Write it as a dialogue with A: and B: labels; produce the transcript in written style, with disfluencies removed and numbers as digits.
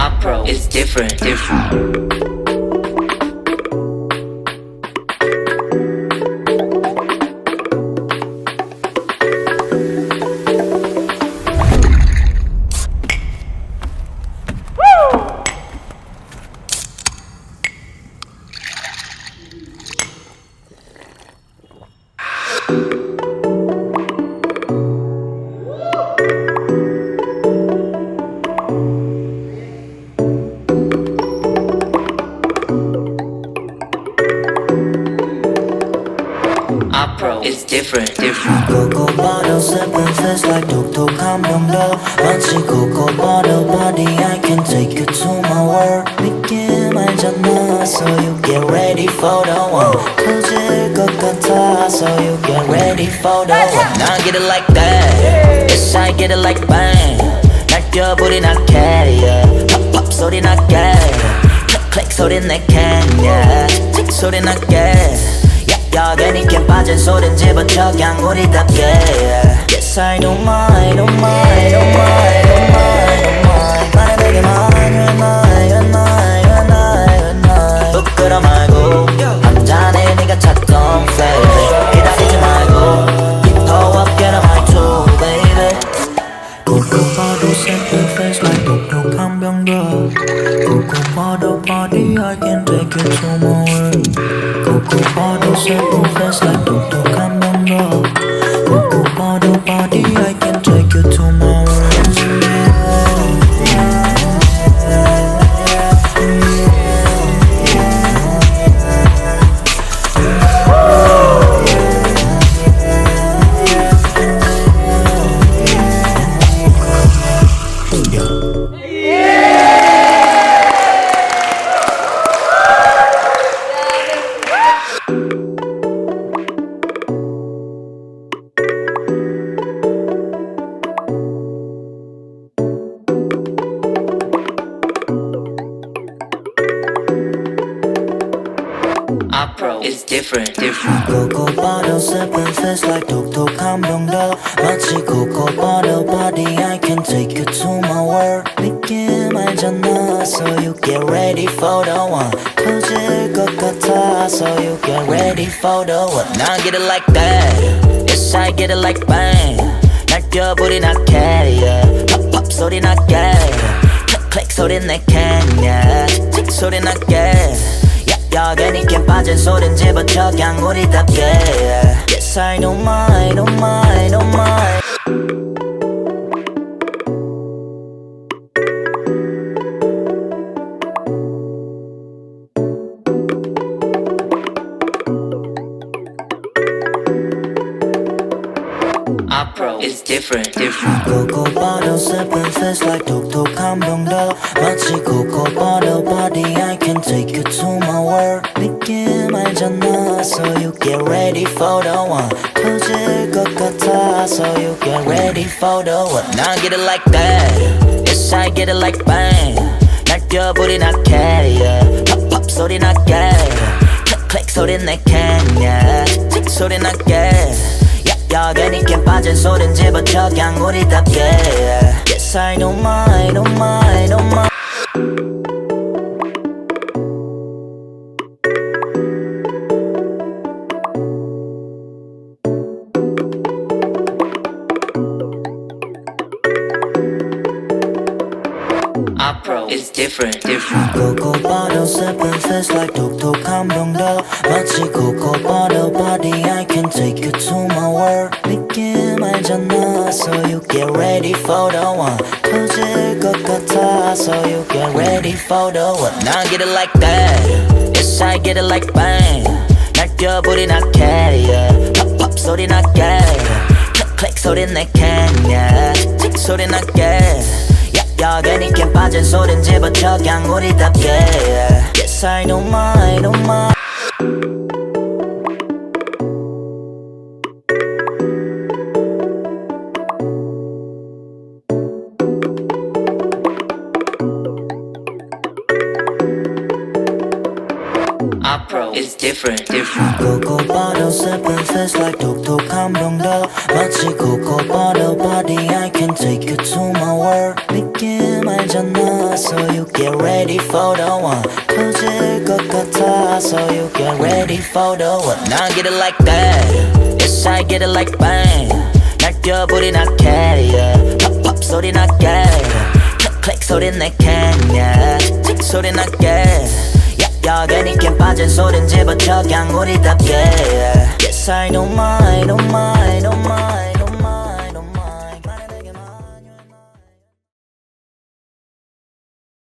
A: Opera is different. Opera is different.
B: Coco bottle sipping fizz like 독특한 병도 마치 Coco bottle body I can take you to my world 느낌 알잖아 So you get ready for the one 터질 것 같아 So you get ready for the one Now get it like that Yes I get it like bang 날뛰어버린 아케 yeah. Pop pop 소리 나게 Click click 소리 내게 yeah. 틱 소리 나게 여전히 캔 빠진 소린 집어쳐 그냥 우리답게 Yes I don't mind, don't mind, don't mind, don't mind, don't mind 말해 되게 많이 부끄러 말고 한 잔에 네가 찾던 flavor 기다리지 말고 Keep up, get on my toe, baby Coco bottle sipping fizz like 독특한 병도 Coco bottle body I can take you to my world Coco bottle sipping fizz like 독특한 병도 Coco bottle body I can take you to my world
A: Opera is different.
B: Coco bottle sipping fizz like 독특한 병도 마치 Coco bottle body I can take you to my world 느낌 알잖아 So you get ready for the one 터질 것 같아 So you get ready for the one Now get it like that Yes I get it like bang 날뛰어버린 아케 yeah. Pop pop 소리 나게 Click click 소리 내게 yeah. 틱 소리 나게 여전히 캔 빠진 소린 집어쳐 그냥 우리답게 Yes I don't mind, don't mind, don't mind
A: Opera is different.
B: Coco bottle sipping fizz like 독특한 병도 마치 Coco bottle body I can take you to my world 느낌 알잖아 So you get ready for the one 터질 것 같아 So you get ready for the one Now get it like that Yes I get it like bang 날뛰어버린 아케 yeah. Pop pop 소리 나게 Click click 소리 내게 yeah. 틱 소리 나게 여전히 캔 빠진 소린 집어쳐 그냥 우리답게 Yes I don't mind, don't mind, don't mind
A: Opera is different.
B: Coco bottle sipping fizz like 독특한 병도 마치 Coco bottle body I can take you to my world 느낌 알잖아 So you get ready for the one 터질 것 같아 So you get ready for the one Now get it like that Yes I get it like bang 날뛰어버린 아케 yeah. Pop pop 소리 나게 Click click 소리 내게 yeah. 틱 소리 나게 여전히 캔 빠진 소린 집어쳐 그냥 우리답게 Yes I don't mind, don't mind
A: Opera is different.
B: Coco bottle sipping fizz like 독특한 병도 마치 Coco bottle body I can take you to my world 느낌 알잖아 So you get ready for the one 터질 것 같아 So you get ready for the one Now get it like that Yes I get it like bang 날뛰어버린 나게 yeah. Pop pop 소리 나게 Click click 소리 내게 yeah. Tick 소리 나게 여긴 이게 빠진 소린 집어쳐 그냥 우리답게 yeah. Yes I don't mind